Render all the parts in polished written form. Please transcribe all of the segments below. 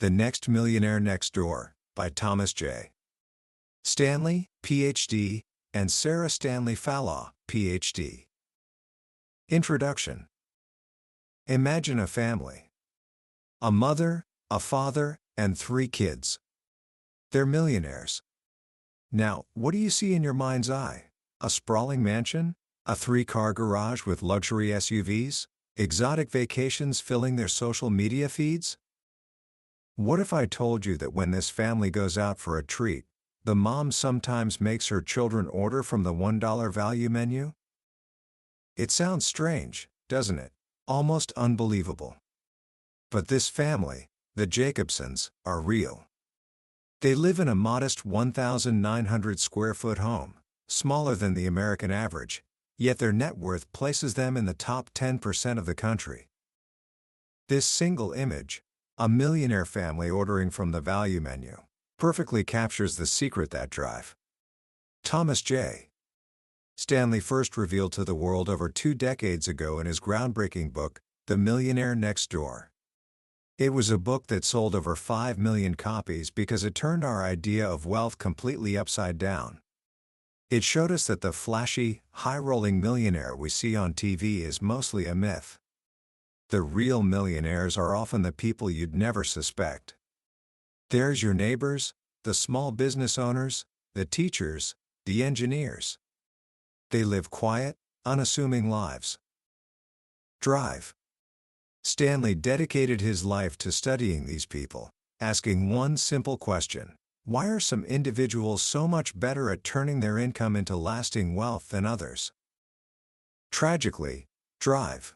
The Next Millionaire Next Door, by Thomas J. Stanley, Ph.D., and Sarah Stanley Fallaw, Ph.D. Introduction. Imagine a family. A mother, a father, and 3 kids. They're millionaires. Now, what do you see in your mind's eye? A sprawling mansion? A 3-car garage with luxury SUVs? Exotic vacations filling their social media feeds? What if I told you that when this family goes out for a treat, the mom sometimes makes her children order from the $1 value menu? It sounds strange, doesn't it? Almost unbelievable. But this family, the Jacobsons, are real. They live in a modest 1,900 square foot home, smaller than the American average, yet their net worth places them in the top 10% of the country. This single image, a millionaire family ordering from the value menu, perfectly captures the secret that drive. Thomas J. Stanley first revealed to the world over 2 decades ago in his groundbreaking book, The Millionaire Next Door. It was a book that sold over 5 million copies because it turned our idea of wealth completely upside down. It showed us that the flashy, high-rolling millionaire we see on TV is mostly a myth. The real millionaires are often the people you'd never suspect. There's your neighbors, the small business owners, the teachers, the engineers. They live quiet, unassuming lives. Drive. Stanley dedicated his life to studying these people, asking one simple question: why are some individuals so much better at turning their income into lasting wealth than others? Tragically, drive.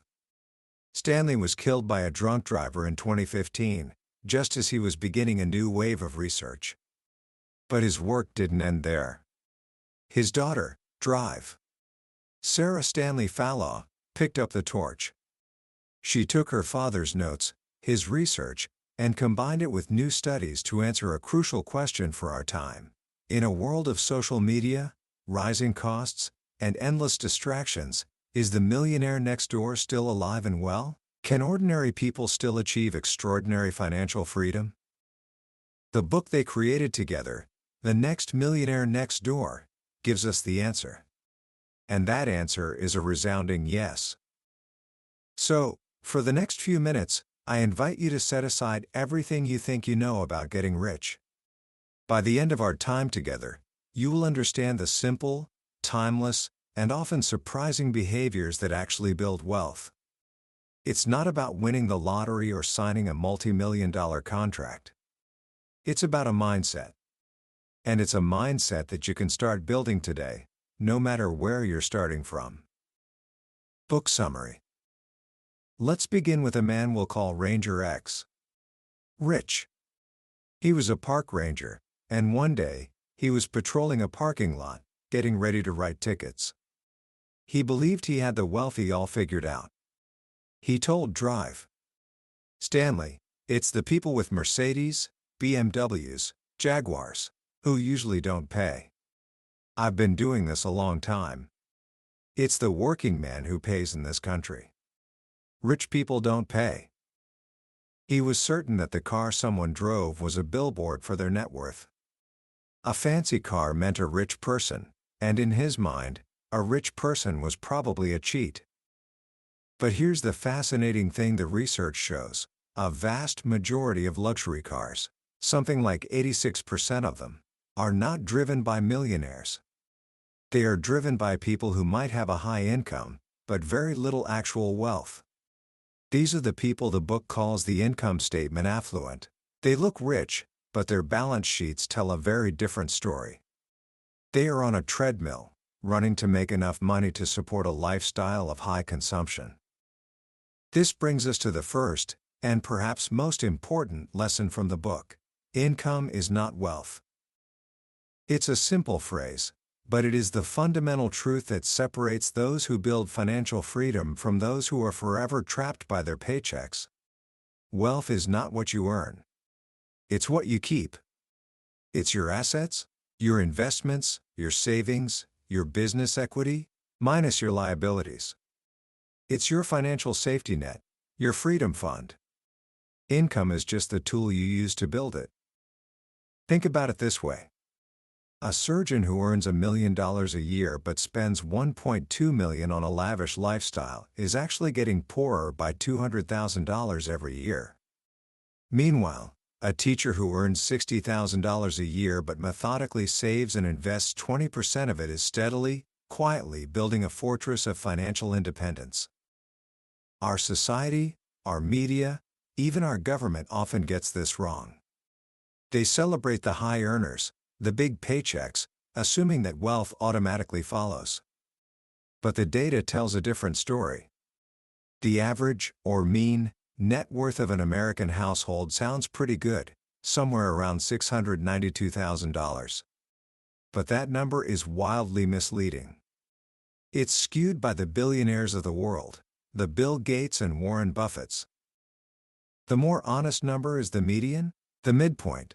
Stanley was killed by a drunk driver in 2015, just as he was beginning a new wave of research. But his work didn't end there. His daughter, Sarah Stanley Fallaw, picked up the torch. She took her father's notes, his research, and combined it with new studies to answer a crucial question for our time. In a world of social media, rising costs, and endless distractions, is the millionaire next door still alive and well? Can ordinary people still achieve extraordinary financial freedom? The book they created together, The Next Millionaire Next Door, gives us the answer. And that answer is a resounding yes. So, for the next few minutes, I invite you to set aside everything you think you know about getting rich. By the end of our time together, you will understand the simple, timeless, and often surprising behaviors that actually build wealth. It's not about winning the lottery or signing a multi-million-dollar contract. It's about a mindset. And it's a mindset that you can start building today, no matter where you're starting from. Book summary. Let's begin with a man we'll call Ranger X. Rich. He was a park ranger, and one day, he was patrolling a parking lot, getting ready to write tickets. He believed he had the wealthy all figured out. He told Drive. Stanley, it's the people with Mercedes, BMWs, Jaguars, who usually don't pay. I've been doing this a long time. It's the working man who pays in this country. Rich people don't pay. He was certain that the car someone drove was a billboard for their net worth. A fancy car meant a rich person, and in his mind, a rich person was probably a cheat. But here's the fascinating thing the research shows: a vast majority of luxury cars, something like 86% of them, are not driven by millionaires. They are driven by people who might have a high income, but very little actual wealth. These are the people the book calls the income statement affluent. They look rich, but their balance sheets tell a very different story. They are on a treadmill, running to make enough money to support a lifestyle of high consumption. This brings us to the first, and perhaps most important, lesson from the book. Income is not wealth. It's a simple phrase, but it is the fundamental truth that separates those who build financial freedom from those who are forever trapped by their paychecks. Wealth is not what you earn. It's what you keep. It's your assets, your investments, your savings, your business equity, minus your liabilities. It's your financial safety net, your freedom fund. Income is just the tool you use to build it. Think about it this way. A surgeon who earns $1 million a year but spends $1.2 million on a lavish lifestyle is actually getting poorer by $200,000 every year. Meanwhile, a teacher who earns $60,000 a year but methodically saves and invests 20% of it is steadily, quietly building a fortress of financial independence. Our society, our media, even our government often gets this wrong. They celebrate the high earners, the big paychecks, assuming that wealth automatically follows. But the data tells a different story. The average, or mean, net worth of an American household sounds pretty good, somewhere around $692,000. But that number is wildly misleading. It's skewed by the billionaires of the world, the Bill Gates and Warren Buffetts. The more honest number is the median, the midpoint.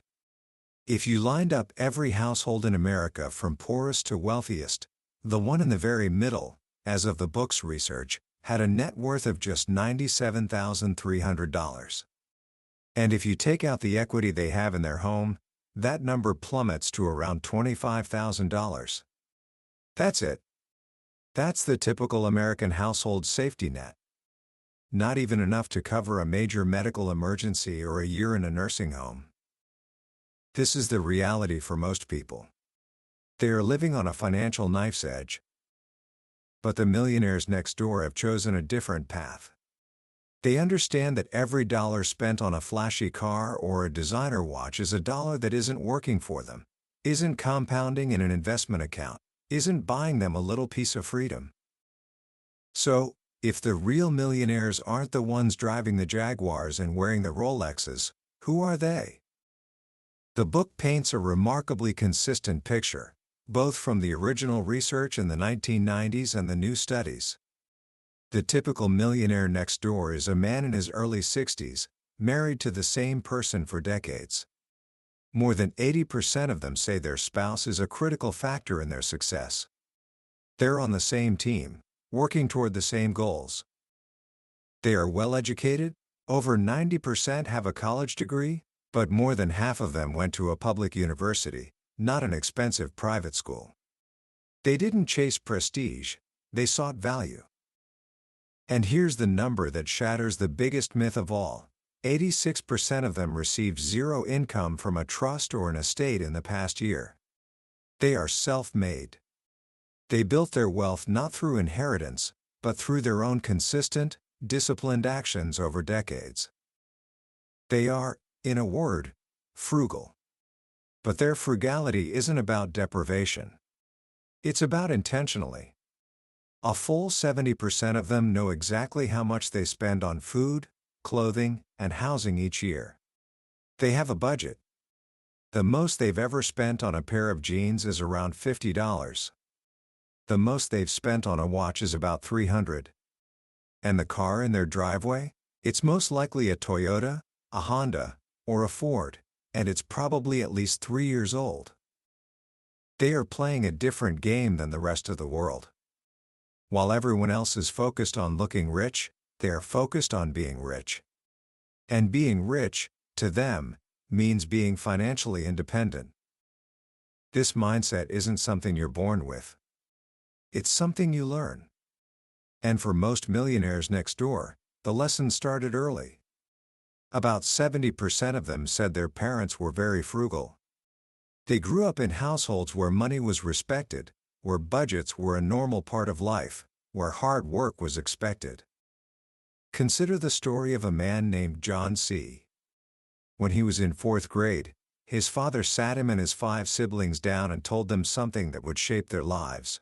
If you lined up every household in America from poorest to wealthiest, the one in the very middle, as of the book's research, had a net worth of just $97,300. And if you take out the equity they have in their home, that number plummets to around $25,000. That's it. That's the typical American household safety net. Not even enough to cover a major medical emergency or a year in a nursing home. This is the reality for most people. They are living on a financial knife's edge. But the millionaires next door have chosen a different path. They understand that every dollar spent on a flashy car or a designer watch is a dollar that isn't working for them, isn't compounding in an investment account, isn't buying them a little piece of freedom. So, if the real millionaires aren't the ones driving the Jaguars and wearing the Rolexes, who are they? The book paints a remarkably consistent picture, both from the original research in the 1990s and the new studies. The typical millionaire next door is a man in his early 60s, married to the same person for decades. More than 80% of them say their spouse is a critical factor in their success. They're on the same team, working toward the same goals. They are well educated, over 90% have a college degree, but more than half of them went to a public university, not an expensive private school. They didn't chase prestige, they sought value. And here's the number that shatters the biggest myth of all. 86% of them received zero income from a trust or an estate in the past year. They are self-made. They built their wealth not through inheritance, but through their own consistent, disciplined actions over decades. They are, in a word, frugal. But their frugality isn't about deprivation. It's about intentionally. A full 70% of them know exactly how much they spend on food, clothing, and housing each year. They have a budget. The most they've ever spent on a pair of jeans is around $50. The most they've spent on a watch is about $300. And the car in their driveway? It's most likely a Toyota, a Honda, or a Ford, and it's probably at least 3 years old. They are playing a different game than the rest of the world. While everyone else is focused on looking rich, they are focused on being rich. And being rich, to them, means being financially independent. This mindset isn't something you're born with. It's something you learn. And for most millionaires next door, the lesson started early. About 70% of them said their parents were very frugal. They grew up in households where money was respected, where budgets were a normal part of life, where hard work was expected. Consider the story of a man named John C. When he was in 4th grade, his father sat him and his 5 siblings down and told them something that would shape their lives.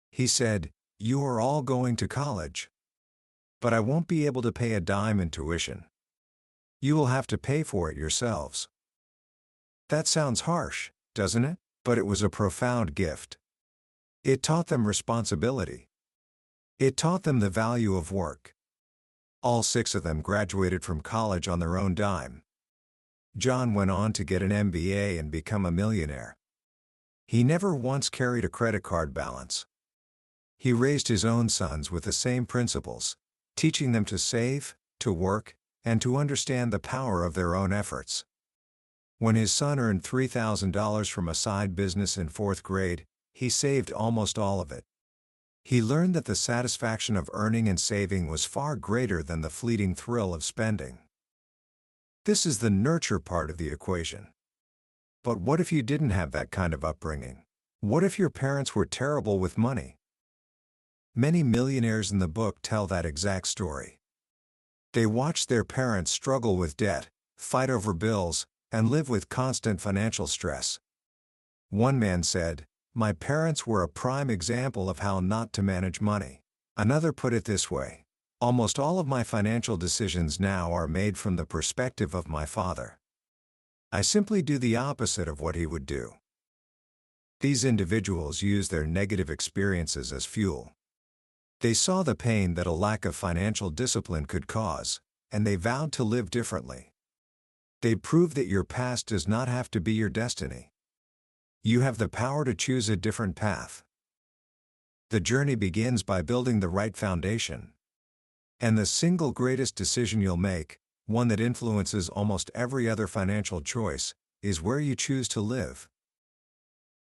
He said, "You are all going to college. But I won't be able to pay a dime in tuition. You will have to pay for it yourselves." That sounds harsh, doesn't it? But it was a profound gift. It taught them responsibility. It taught them the value of work. All 6 of them graduated from college on their own dime. John went on to get an MBA and become a millionaire. He never once carried a credit card balance. He raised his own sons with the same principles, teaching them to save, to work, and to understand the power of their own efforts. When his son earned $3,000 from a side business in 4th grade, he saved almost all of it. He learned that the satisfaction of earning and saving was far greater than the fleeting thrill of spending. This is the nurture part of the equation. But what if you didn't have that kind of upbringing? What if your parents were terrible with money? Many millionaires in the book tell that exact story. They watched their parents struggle with debt, fight over bills, and live with constant financial stress. One man said, "My parents were a prime example of how not to manage money." Another put it this way, "Almost all of my financial decisions now are made from the perspective of my father. I simply do the opposite of what he would do." These individuals use their negative experiences as fuel. They saw the pain that a lack of financial discipline could cause, and they vowed to live differently. They proved that your past does not have to be your destiny. You have the power to choose a different path. The journey begins by building the right foundation. And the single greatest decision you'll make, one that influences almost every other financial choice, is where you choose to live.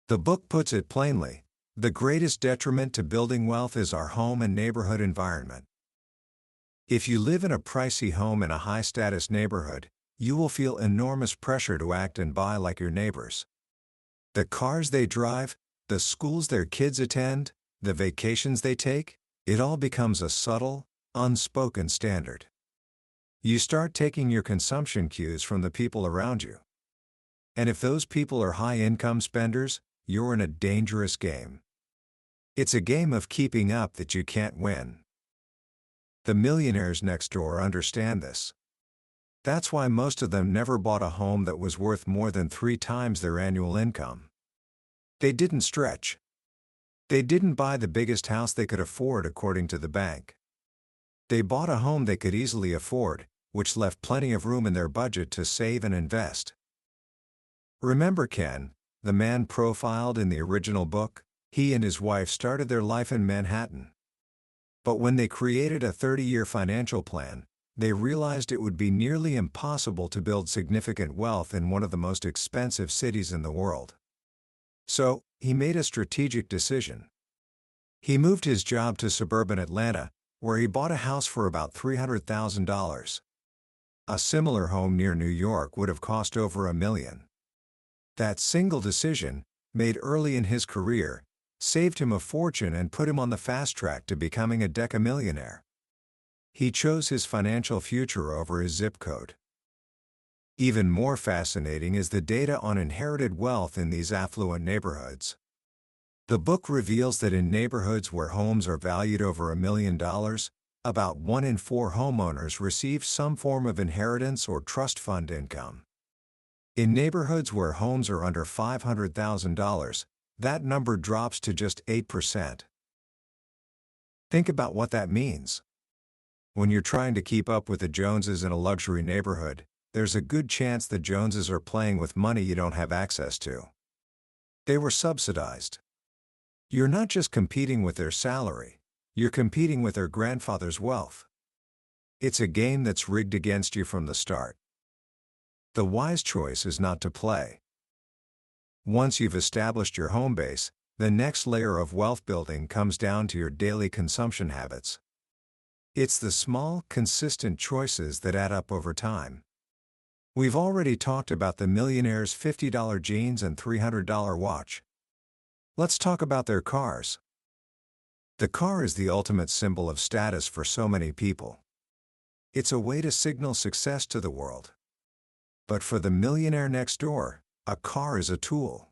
The book puts it plainly, the greatest detriment to building wealth is our home and neighborhood environment. If you live in a pricey home in a high-status neighborhood, you will feel enormous pressure to act and buy like your neighbors. The cars they drive, the schools their kids attend, the vacations they take, it all becomes a subtle, unspoken standard. You start taking your consumption cues from the people around you. And if those people are high-income spenders, you're in a dangerous game. It's a game of keeping up that you can't win. The millionaires next door understand this. That's why most of them never bought a home that was worth more than 3 times their annual income. They didn't stretch. They didn't buy the biggest house they could afford according to the bank. They bought a home they could easily afford, which left plenty of room in their budget to save and invest. Remember Ken, the man profiled in the original book? He and his wife started their life in Manhattan. But when they created a 30-year financial plan, they realized it would be nearly impossible to build significant wealth in one of the most expensive cities in the world. So, he made a strategic decision. He moved his job to suburban Atlanta, where he bought a house for about $300,000. A similar home near New York would have cost over $1 million. That single decision, made early in his career, saved him a fortune and put him on the fast track to becoming a decamillionaire. He chose his financial future over his zip code. Even more fascinating is the data on inherited wealth in these affluent neighborhoods. The book reveals that in neighborhoods where homes are valued over $1 million, about 1 in 4 homeowners receive some form of inheritance or trust fund income. In neighborhoods where homes are under $500,000, that number drops to just 8%. Think about what that means. When you're trying to keep up with the Joneses in a luxury neighborhood, there's a good chance the Joneses are playing with money you don't have access to. They were subsidized. You're not just competing with their salary, you're competing with their grandfather's wealth. It's a game that's rigged against you from the start. The wise choice is not to play. Once you've established your home base, the next layer of wealth building comes down to your daily consumption habits. It's the small, consistent choices that add up over time. We've already talked about the millionaire's $50 jeans and $300 watch. Let's talk about their cars. The car is the ultimate symbol of status for so many people. It's a way to signal success to the world. But for the millionaire next door, a car is a tool.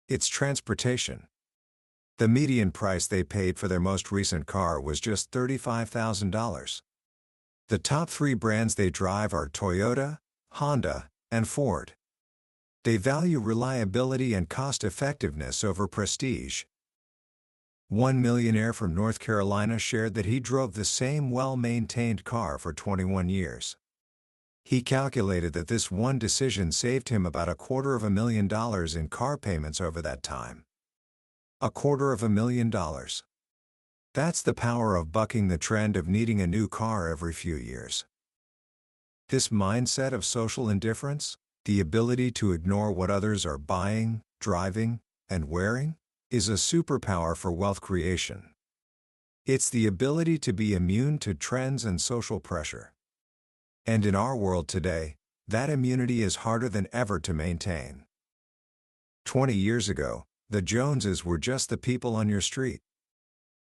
It's transportation. The median price they paid for their most recent car was just $35,000. The top 3 brands they drive are Toyota, Honda, and Ford. They value reliability and cost-effectiveness over prestige. One millionaire from North Carolina shared that he drove the same well-maintained car for 21 years. He calculated that this one decision saved him about $250,000 in car payments over that time. $250,000. That's the power of bucking the trend of needing a new car every few years. This mindset of social indifference, the ability to ignore what others are buying, driving, and wearing, is a superpower for wealth creation. It's the ability to be immune to trends and social pressure. And in our world today, that immunity is harder than ever to maintain. 20 years ago, the Joneses were just the people on your street.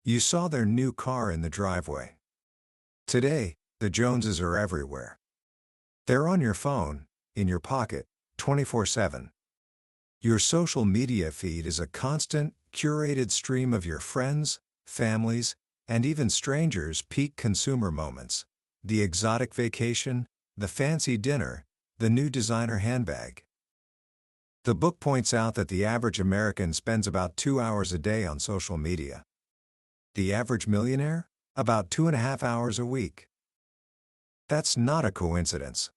You saw their new car in the driveway. Today, the Joneses are everywhere. They're on your phone, in your pocket, 24/7. Your social media feed is a constant, curated stream of your friends, families, and even strangers' peak consumer moments. The exotic vacation, the fancy dinner, the new designer handbag. The book points out that the average American spends about 2 hours a day on social media. The average millionaire? About 2.5 hours a week. That's not a coincidence.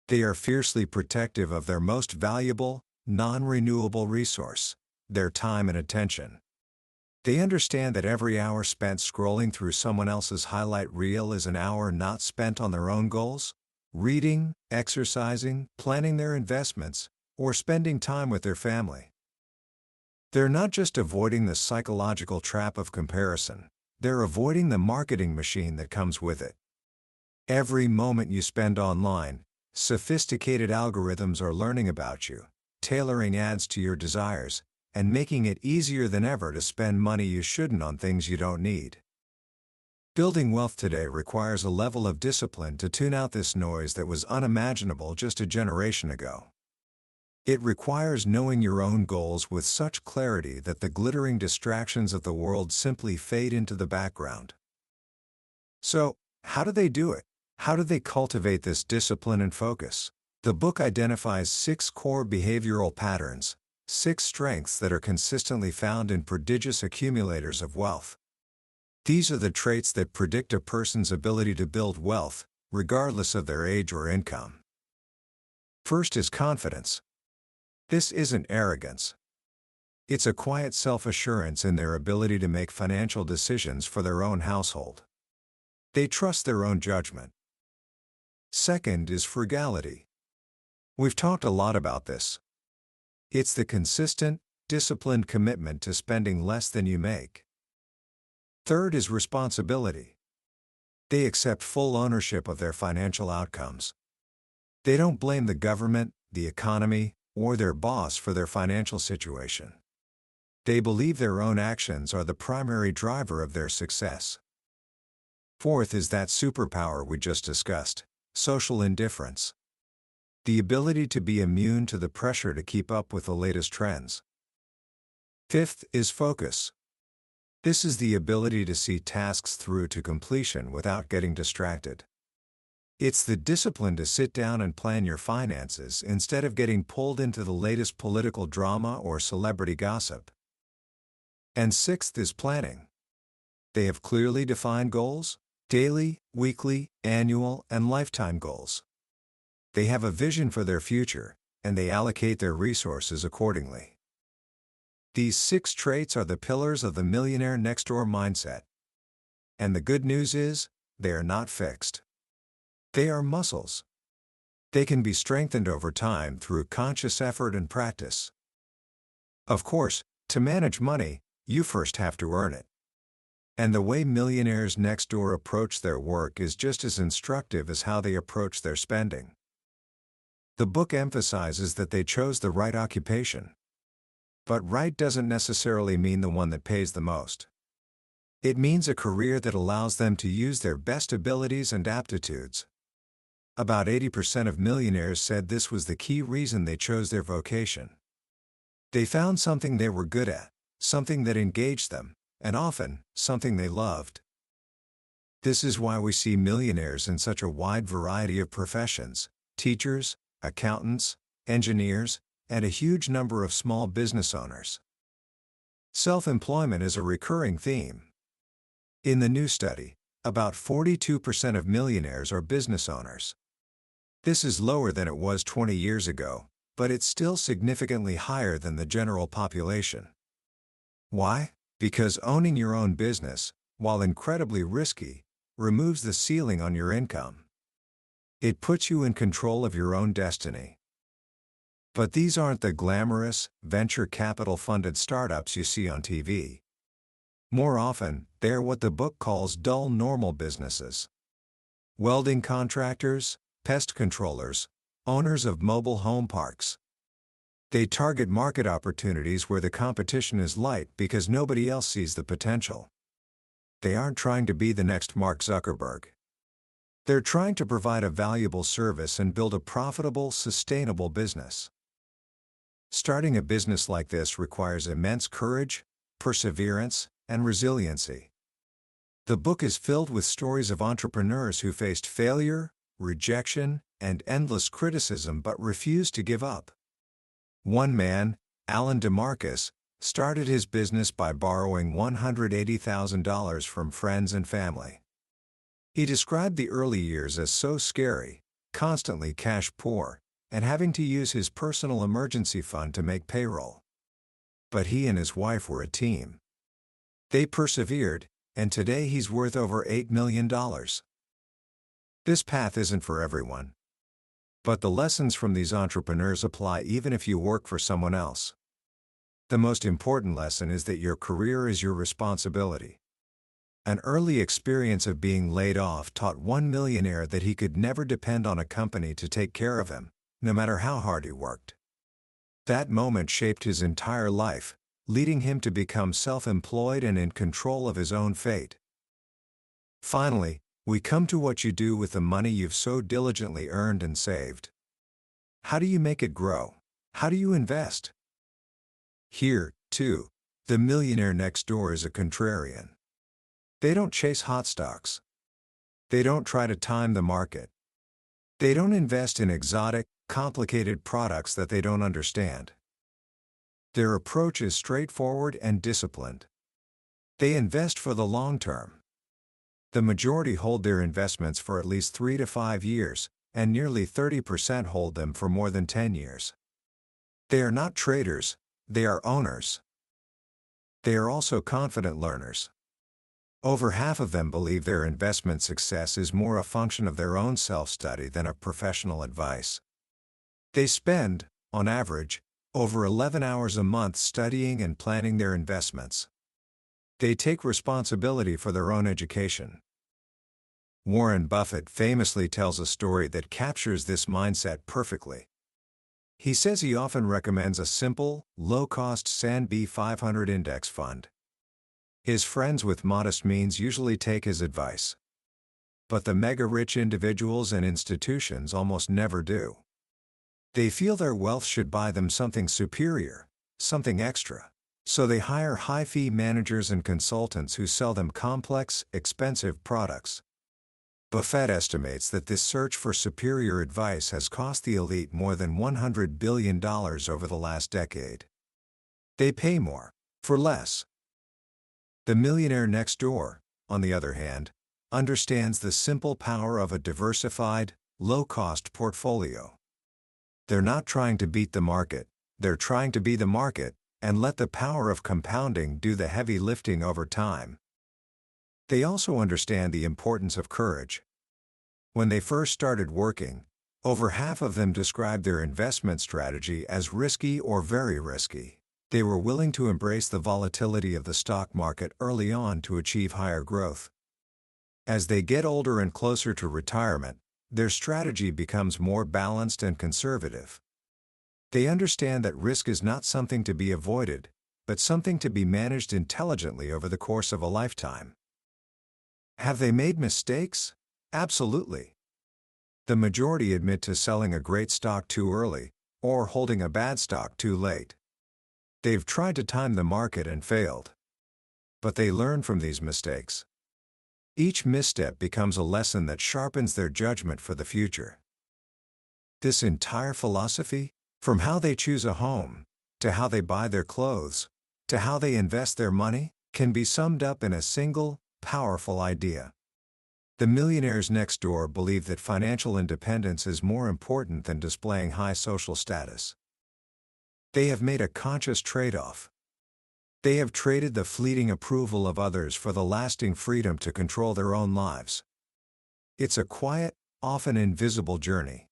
They are fiercely protective of their most valuable, non-renewable resource, their time and attention. They understand that every hour spent scrolling through someone else's highlight reel is an hour not spent on their own goals, reading, exercising, planning their investments, or spending time with their family. They're not just avoiding the psychological trap of comparison, they're avoiding the marketing machine that comes with it. Every moment you spend online, sophisticated algorithms are learning about you, tailoring ads to your desires, and making it easier than ever to spend money you shouldn't on things you don't need. Building wealth today requires a level of discipline to tune out this noise that was unimaginable just a generation ago. It requires knowing your own goals with such clarity that the glittering distractions of the world simply fade into the background. So, how do they do it? How do they cultivate this discipline and focus? The book identifies 6 core behavioral patterns, 6 strengths that are consistently found in prodigious accumulators of wealth. These are the traits that predict a person's ability to build wealth, regardless of their age or income. First is confidence. This isn't arrogance. It's a quiet self-assurance in their ability to make financial decisions for their own household. They trust their own judgment. Second is frugality. We've talked a lot about this. It's the consistent, disciplined commitment to spending less than you make. Third is responsibility. They accept full ownership of their financial outcomes. They don't blame the government, the economy, or their boss for their financial situation. They believe their own actions are the primary driver of their success. Fourth is that superpower we just discussed, social indifference. The ability to be immune to the pressure to keep up with the latest trends. Fifth is focus. This is the ability to see tasks through to completion without getting distracted. It's the discipline to sit down and plan your finances instead of getting pulled into the latest political drama or celebrity gossip. And sixth is planning. They have clearly defined goals, daily, weekly, annual, and lifetime goals. They have a vision for their future, and they allocate their resources accordingly. These 6 traits are the pillars of the Millionaire Next Door mindset. And the good news is, they are not fixed. They are muscles. They can be strengthened over time through conscious effort and practice. Of course, to manage money, you first have to earn it. And the way millionaires next door approach their work is just as instructive as how they approach their spending. The book emphasizes that they chose the right occupation. But right doesn't necessarily mean the one that pays the most. It means a career that allows them to use their best abilities and aptitudes. About 80% of millionaires said this was the key reason they chose their vocation. They found something they were good at, something that engaged them, and often, something they loved. This is why we see millionaires in such a wide variety of professions: teachers, accountants, engineers, and a huge number of small business owners. Self-employment is a recurring theme. In the new study, about 42% of millionaires are business owners. This is lower than it was 20 years ago, but it's still significantly higher than the general population. Why? Because owning your own business, while incredibly risky, removes the ceiling on your income. It puts you in control of your own destiny. But these aren't the glamorous, venture capital-funded startups you see on TV. More often, they're what the book calls dull normal businesses. Welding contractors, pest controllers, owners of mobile home parks. They target market opportunities where the competition is light because nobody else sees the potential. They aren't trying to be the next Mark Zuckerberg. They're trying to provide a valuable service and build a profitable, sustainable business. Starting a business like this requires immense courage, perseverance, and resiliency. The book is filled with stories of entrepreneurs who faced failure, rejection, and endless criticism but refused to give up. One man, Alan DeMarcus, started his business by borrowing $180,000 from friends and family. He described the early years as so scary, constantly cash poor, and having to use his personal emergency fund to make payroll. But he and his wife were a team. They persevered, and today he's worth over $8 million. This path isn't for everyone. But the lessons from these entrepreneurs apply even if you work for someone else. The most important lesson is that your career is your responsibility. An early experience of being laid off taught one millionaire that he could never depend on a company to take care of him, no matter how hard he worked. That moment shaped his entire life, leading him to become self-employed and in control of his own fate. Finally, we come to what you do with the money you've so diligently earned and saved. How do you make it grow? How do you invest? Here, too, the millionaire next door is a contrarian. They don't chase hot stocks. They don't try to time the market. They don't invest in exotic, complicated products that they don't understand. Their approach is straightforward and disciplined. They invest for the long term. The majority hold their investments for at least 3 to 5 years, and nearly 30% hold them for more than 10 years. They are not traders, they are owners. They are also confident learners. Over half of them believe their investment success is more a function of their own self-study than of professional advice. They spend, on average, over 11 hours a month studying and planning their investments. They take responsibility for their own education. Warren Buffett famously tells a story that captures this mindset perfectly. He says he often recommends a simple, low-cost S&P 500 index fund. His friends with modest means usually take his advice. But the mega-rich individuals and institutions almost never do. They feel their wealth should buy them something superior, something extra. So they hire high-fee managers and consultants who sell them complex, expensive products. Buffett estimates that this search for superior advice has cost the elite more than $100 billion over the last decade. They pay more, for less. The millionaire next door, on the other hand, understands the simple power of a diversified, low-cost portfolio. They're not trying to beat the market, they're trying to be the market, and let the power of compounding do the heavy lifting over time. They also understand the importance of courage. When they first started working, over half of them described their investment strategy as risky or very risky. They were willing to embrace the volatility of the stock market early on to achieve higher growth. As they get older and closer to retirement, their strategy becomes more balanced and conservative. They understand that risk is not something to be avoided, but something to be managed intelligently over the course of a lifetime. Have they made mistakes? Absolutely. The majority admit to selling a great stock too early, or holding a bad stock too late. They've tried to time the market and failed. But they learn from these mistakes. Each misstep becomes a lesson that sharpens their judgment for the future. This entire philosophy, from how they choose a home, to how they buy their clothes, to how they invest their money, can be summed up in a single, powerful idea. The millionaires next door believe that financial independence is more important than displaying high social status. They have made a conscious trade-off. They have traded the fleeting approval of others for the lasting freedom to control their own lives. It's a quiet, often invisible journey.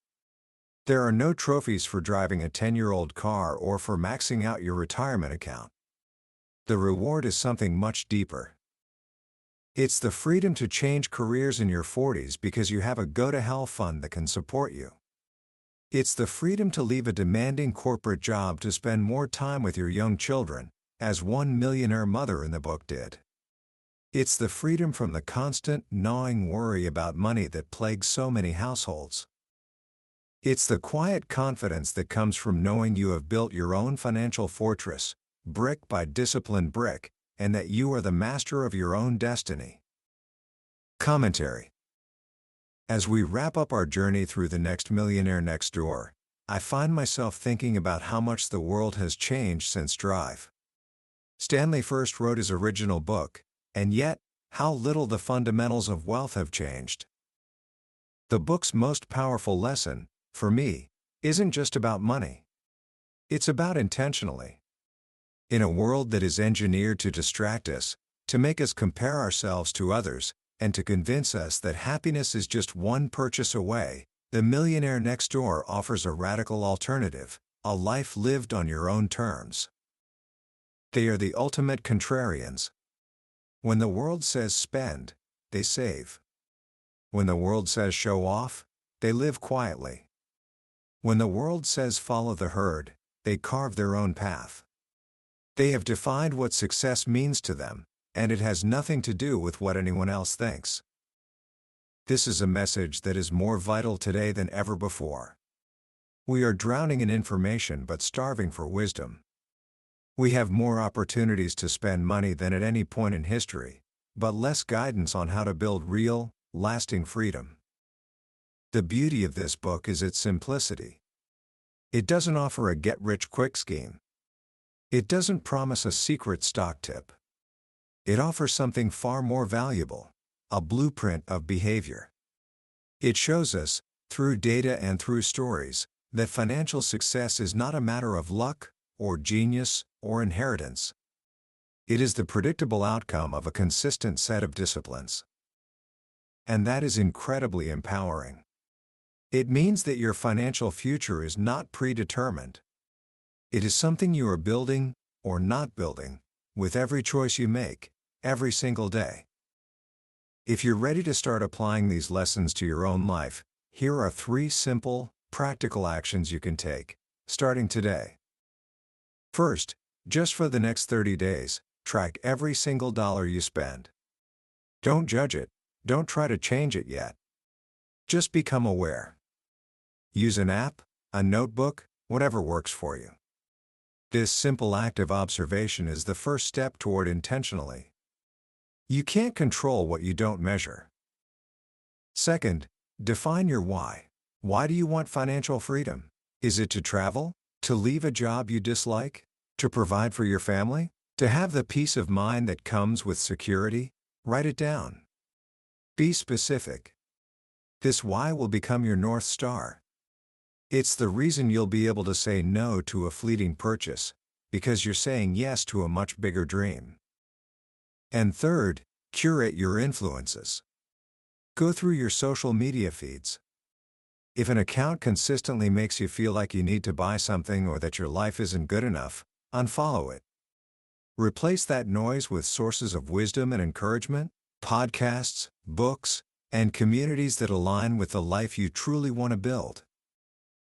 There are no trophies for driving a 10-year-old car or for maxing out your retirement account. The reward is something much deeper. It's the freedom to change careers in your 40s because you have a go-to-hell fund that can support you. It's the freedom to leave a demanding corporate job to spend more time with your young children, as one millionaire mother in the book did. It's the freedom from the constant, gnawing worry about money that plagues so many households. It's the quiet confidence that comes from knowing you have built your own financial fortress, brick by disciplined brick, and that you are the master of your own destiny. Commentary. As we wrap up our journey through the Next Millionaire Next Door, I find myself thinking about how much the world has changed since Drive. Stanley first wrote his original book, and yet, how little the fundamentals of wealth have changed. The book's most powerful lesson, for me, isn't just about money. It's about intentionally. In a world that is engineered to distract us, to make us compare ourselves to others, and to convince us that happiness is just one purchase away, The Millionaire Next Door offers a radical alternative, a life lived on your own terms. They are the ultimate contrarians. When the world says spend, they save. When the world says show off, they live quietly. When the world says follow the herd, they carve their own path. They have defined what success means to them, and it has nothing to do with what anyone else thinks. This is a message that is more vital today than ever before. We are drowning in information but starving for wisdom. We have more opportunities to spend money than at any point in history, but less guidance on how to build real, lasting freedom. The beauty of this book is its simplicity. It doesn't offer a get-rich-quick scheme. It doesn't promise a secret stock tip. It offers something far more valuable, a blueprint of behavior. It shows us, through data and through stories, that financial success is not a matter of luck, or genius, or inheritance. It is the predictable outcome of a consistent set of disciplines. And that is incredibly empowering. It means that your financial future is not predetermined. It is something you are building, or not building, with every choice you make, every single day. If you're ready to start applying these lessons to your own life, here are 3 simple, practical actions you can take, starting today. First, just for the next 30 days, track every single dollar you spend. Don't judge it, don't try to change it yet. Just become aware. Use an app, a notebook, whatever works for you. This simple act of observation is the first step toward intentionally. You can't control what you don't measure. Second, define your why. Why do you want financial freedom? Is it to travel? To leave a job you dislike? To provide for your family? To have the peace of mind that comes with security? Write it down. Be specific. This why will become your North Star. It's the reason you'll be able to say no to a fleeting purchase, because you're saying yes to a much bigger dream. And third, curate your influences. Go through your social media feeds. If an account consistently makes you feel like you need to buy something or that your life isn't good enough, unfollow it. Replace that noise with sources of wisdom and encouragement, podcasts, books, and communities that align with the life you truly want to build.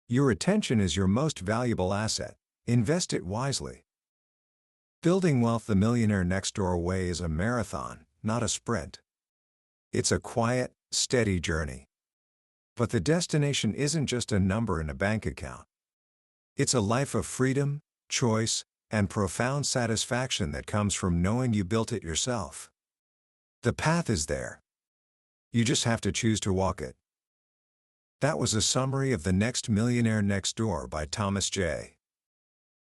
Your attention is your most valuable asset. Invest it wisely. Building Wealth the Millionaire Next Door way is a marathon, not a sprint. It's a quiet, steady journey. But the destination isn't just a number in a bank account. It's a life of freedom, choice, and profound satisfaction that comes from knowing you built it yourself. The path is there. You just have to choose to walk it. That was a summary of The Next Millionaire Next Door by Thomas J.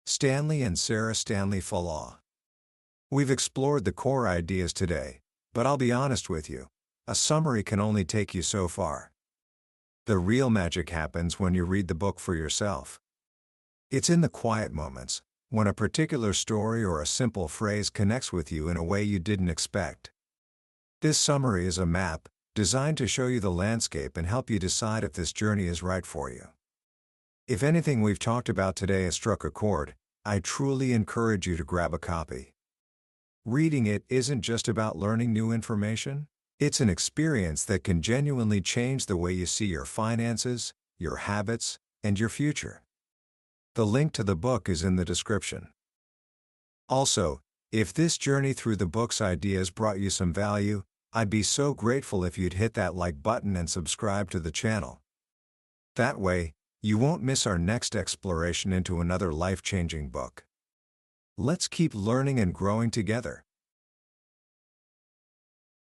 Stanley and Sarah Stanley Fallaw. We've explored the core ideas today, but I'll be honest with you, a summary can only take you so far. The real magic happens when you read the book for yourself. It's in the quiet moments, when a particular story or a simple phrase connects with you in a way you didn't expect. This summary is a map, designed to show you the landscape and help you decide if this journey is right for you. If anything we've talked about today has struck a chord, I truly encourage you to grab a copy. Reading it isn't just about learning new information, it's an experience that can genuinely change the way you see your finances, your habits, and your future. The link to the book is in the description. Also, if this journey through the book's ideas brought you some value, I'd be so grateful if you'd hit that like button and subscribe to the channel. That way, you won't miss our next exploration into another life-changing book. Let's keep learning and growing together.